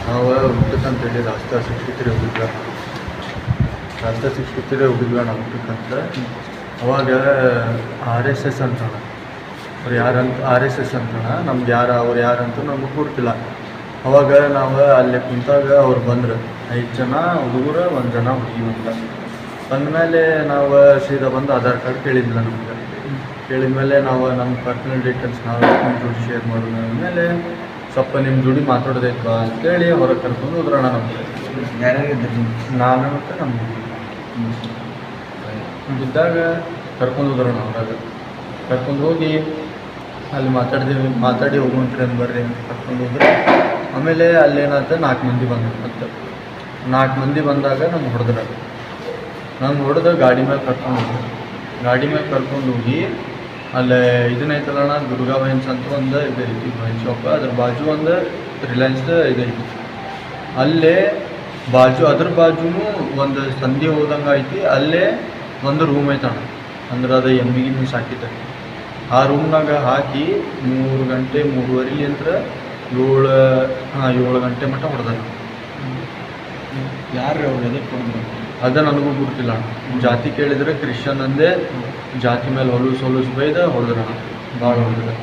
ನಾವು ಊಟಕ್ಕಂತೇಳಿ ರಾಸ್ತಾ 63 ಹೋಗಿದ್ವಿ. ರಾಸ್ತಾ 63 ಹೋಗಿದ್ವಿ ನಾವು ಊಟಕ್ಕಂತ. ಅವಾಗ RSS ಅಂತಣ, ಅವ್ರು ಯಾರಂತ RSS ಅಂತಣ, ನಮ್ಗೆ ಅವ್ರು ಯಾರಂತ ನಮ್ಗೆ ಗೊತ್ತಿಲ್ಲ. ಅವಾಗ ನಾವು ಅಲ್ಲಿ ಕುಂತಾಗ ಅವ್ರು ಬಂದರು, 5 ಜನ ಹುಡುಗರು 1 ಜನ ಹುಡುಗಿ ಬಂದಮೇಲೆ ನಾವು ಸೀದಾ ಬಂದು ಆಧಾರ್ ಕಾರ್ಡ್ ಕೇಳಿದ್ದಿಲ್ಲ ನಮ್ಗೆ. ಕೇಳಿದ್ಮೇಲೆ ನಾವು ನಮ್ಮ ಪರ್ಸನಲ್ ಡೀಟೇಲ್ಸ್ ನಾವು ನಿಮ್ಮ ಜೋಡಿ ಶೇರ್ ಮಾಡೋಣ ಆಮೇಲೆ ಸ್ವಲ್ಪ ನಿಮ್ಮ ಜೋಡಿ ಮಾತಾಡೋದೈತ್ವಾ ಅಂತೇಳಿ ಹೊರಗೆ ಕರ್ಕೊಂಡು ಹೋದ್ರಣ. ನಮಗೆ ಯಾರ್ಯಾರಿದ್ದರು? ನಾನು ಮತ್ತು ನಮ್ಮ ಇದ್ದಾಗ ಕರ್ಕೊಂಡು ಹೋದ್ರಣ. ಹೊರಗೆ ಕರ್ಕೊಂಡು ಹೋಗಿ ಅಲ್ಲಿ ಮಾತಾಡಿ ಹೋಗುವಂತ್ರಿ ಅಂತ ಬರ್ರಿ ಅಂತ ಕರ್ಕೊಂಡು ಹೋದ್ರೆ. ಆಮೇಲೆ ಅಲ್ಲೇನಾಯ್ತು, 4 ಮಂದಿ ಬಂದರು. ಮತ್ತು 4 ಮಂದಿ ಬಂದಾಗ ನಮ್ಗೆ ಹೊಡೆದ ಗಾಡಿ ಮೇಲೆ ಕರ್ಕೊಂಡು ಹೋಗಿ ಅಲ್ಲೇ ಇದನ್ನೈತಲ್ಲಣ್ಣ, ದುರ್ಗಾ ವೈನ್ಸ್ ಅಂತ ಒಂದು ಇದೈತಿ ವೈನ್ ಶಾಪ್. ಅದ್ರ ಬಾಜು ಒಂದು ರಿಲಯನ್ಸ್ ಇದೈತಿ. ಅಲ್ಲೇ ಅದ್ರ ಬಾಜುನೂ ಒಂದು ಸಂಧಿ ಹೋದಂಗೆ ಐತಿ. ಅಲ್ಲೇ ಒಂದು ರೂಮ್ ಐತಣ್ಣ, ಅಂದ್ರೆ ಅದು ಎಮ್ಮಿಗೆ ಸಾಕಿದ್ದೆ. ಆ ರೂಮ್ನಾಗ ಹಾಕಿ 3 ಗಂಟೆ 3:30 ಅಂತ 7 ಗಂಟೆ ಮಟ್ಟ ಹೊಡೆದ. ಯಾರು ಅವ್ರು ಎದಕ್ಕೆ ಹೊಡೆದ್ರು? ಅದು ನನಗೂ ಗೊತ್ತಿಲ್ಲ ಅಣ್ಣ. ಜಾತಿ ಕೇಳಿದರೆ ಕ್ರಿಶ್ಚಿಯನ್ ಅಂದೆ, ಜಾತಿ ಮೇಲೆ ಹೊಲಸು ಬೈದ ಹೊಡೆದ್ರ. ಭಾಳ ಹೊಡೆದ್ರೆ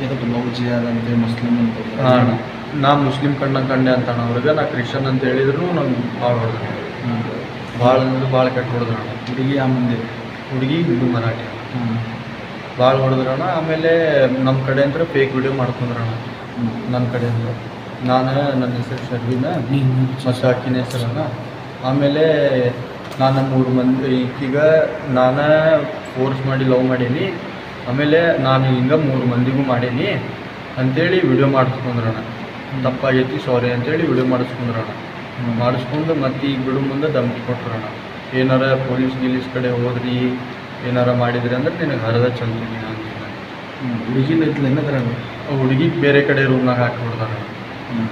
ಎದಕ್ಕೆ ಲವ್ ಜಿಹಾದಂತೆ ಮುಸ್ಲಿಂ ಅಂತ? ಹಾಂ, ನಾ ಮುಸ್ಲಿಂ ಕಂಡೆ ಅಂತಣ್ಣ ಅವ್ರಿಗೆ. ನಾ ಕ್ರಿಶ್ಚಿಯನ್ ಅಂತ ಹೇಳಿದ್ರು ನಂಗೆ ಭಾಳ ಹೊಡೆದ್ರು. ಭಾಳ ಅಂದ್ರೆ ಭಾಳ ಕೆಟ್ಟ ಹೊಡೆದ್ರಣ. ಹುಡುಗಿ ಆ ಮಂದಿ? ಹುಡುಗಿ ಹಿಂದೂ ಮರಾಠಿ ಭಾಳ ಹೊಡೆದ್ರಣ. ಆಮೇಲೆ ನಮ್ಮ ಕಡೆ ಅಂದ್ರೆ ಫೇಕ್ ವಿಡಿಯೋ ಮಾಡ್ಕೊಂಡ್ರಣ. ನನ್ನ ಕಡೆಯಿಂದ ನನ್ನ ಹೆಸರು ಶರ್ವಿನ ಮತ್ತು ಅಕ್ಕಿನ ಹೆಸರನ್ನ. ಆಮೇಲೆ ನಾನು 3 ಮಂದಿ ಈಗೀಗ ನಾನು ಫೋರ್ಸ್ ಮಾಡಿ ಲವ್ ಮಾಡೀನಿ. ಆಮೇಲೆ ನಾನು ಹಿಂಗೆ 3 ಮಂದಿಗೂ ಮಾಡೀನಿ ಅಂಥೇಳಿ ವಿಡಿಯೋ ಮಾಡಿಸ್ಕೊಂಡ್ರಣ. ತಪ್ಪಾಗೈತಿ ಸಾರಿ ಅಂತೇಳಿ ವಿಡಿಯೋ ಮಾಡಿಸ್ಕೊಂಡು ಮತ್ತು ಈಗ ಬಿಡು ಮುಂದೆ ಧಮಕಿ ಕೊಟ್ರಣ. ಏನಾರ ಪೊಲೀಸ್ ಕಡೆ ಹೋದ್ರಿ ಏನಾರ ಮಾಡಿದ್ರಿ ಅಂದ್ರೆ ನಿನಗೆ ಹರದ ಚಲ್ತೀನಿ ಅಂತ. ಹುಡುಗಿನ ಇದ್ಲು ಏನದ್ರ? ಹುಡುಗಿ ಬೇರೆ ಕಡೆ ರೂಮ್ನಾಗ ಹಾಕಿ ಹೊಡ್ದಾರ.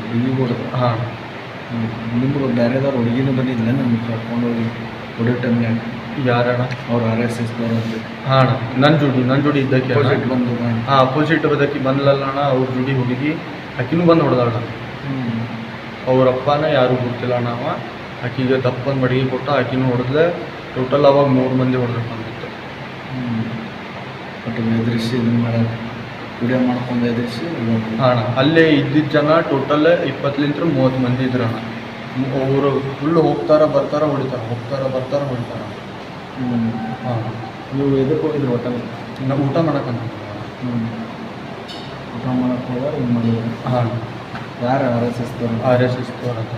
ಹುಡುಗಿ ಹೊಡೆದು? ಹಾಂ. ನಿಮ್ಗೆ ಬೇರೆದವ್ರು ಹುಡುಗಿನೂ ಬಂದಿದ್ದಿಲ್ಲ ನಮ್ಗೆ ಕರ್ಕೊಂಡು ಹೋಗಿ ಹೊಡೆಯೋ ಟೈಮ್ನಾಗ? ಯಾರಣ್ಣ? ಅವ್ರು RSS ಅಂತ? ಹಾಂ ಅಣ್ಣ, ನನ್ನ ಜೋಡಿ ಇದ್ದಕ್ಕೆ ಬಂದು ಹಾಂ ಅಪೋಸಿಟ್ ಬದಕ್ಕೆ ಬಂದಲ್ಲಣ್ಣ. ಅವ್ರ ಜೋಡಿ ಹುಡುಗಿ ಆಕಿನೂ ಬಂದು ಹೊಡೆದಾಳ. ಅವ್ರ ಅಪ್ಪನ ಯಾರೂ ಗೊತ್ತಿಲ್ಲ ಅಣ್ಣ. ಆಕಿಗೆ ದಪ್ಪಂದು ಬಡಿಗೆ ಕೊಟ್ಟ, ಆಕಿನೂ ಹೊಡೆದ್ಲೆ. ಟೋಟಲ್ ಅವಾಗ 3 ಮಂದಿ ಹೊಡೆದ್ರು ಬಂದಿತ್ತು. ಬಟ್ ಎದುರಿಸಿ ಇದನ್ನು ಮಾಡೋದು ವಿಡಿಯೋ ಮಾಡ್ಕೊಂಡು ಎದುರಿಸಿ. ಹಾಂ, ಅಲ್ಲೇ ಇದ್ದಿದ್ದ ಜನ ಟೋಟಲ್ 20-30 ಮಂದಿ ಇದ್ರಣ್ಣ. ಅವರು ಫುಲ್ಲು ಹೋಗ್ತಾರ ಬರ್ತಾರ ಹೊಡಿತಾರ. ಹಾಂ. ನೀವು ಎದಕ್ಕೆ ಹೋಗಿದ್ರು ಹೋಟೆಲ್? ನಾವು ಊಟ ಮಾಡಕ್ಕಂತ. ಊಟ ಮಾಡಕ್ಕೆ ಹೋದಾಗ ಹಿಂಗೆ ಮಾಡಿದ್ರು. ಹಾಂ. ಯಾರು RSS ತೋರ ಅಂತ.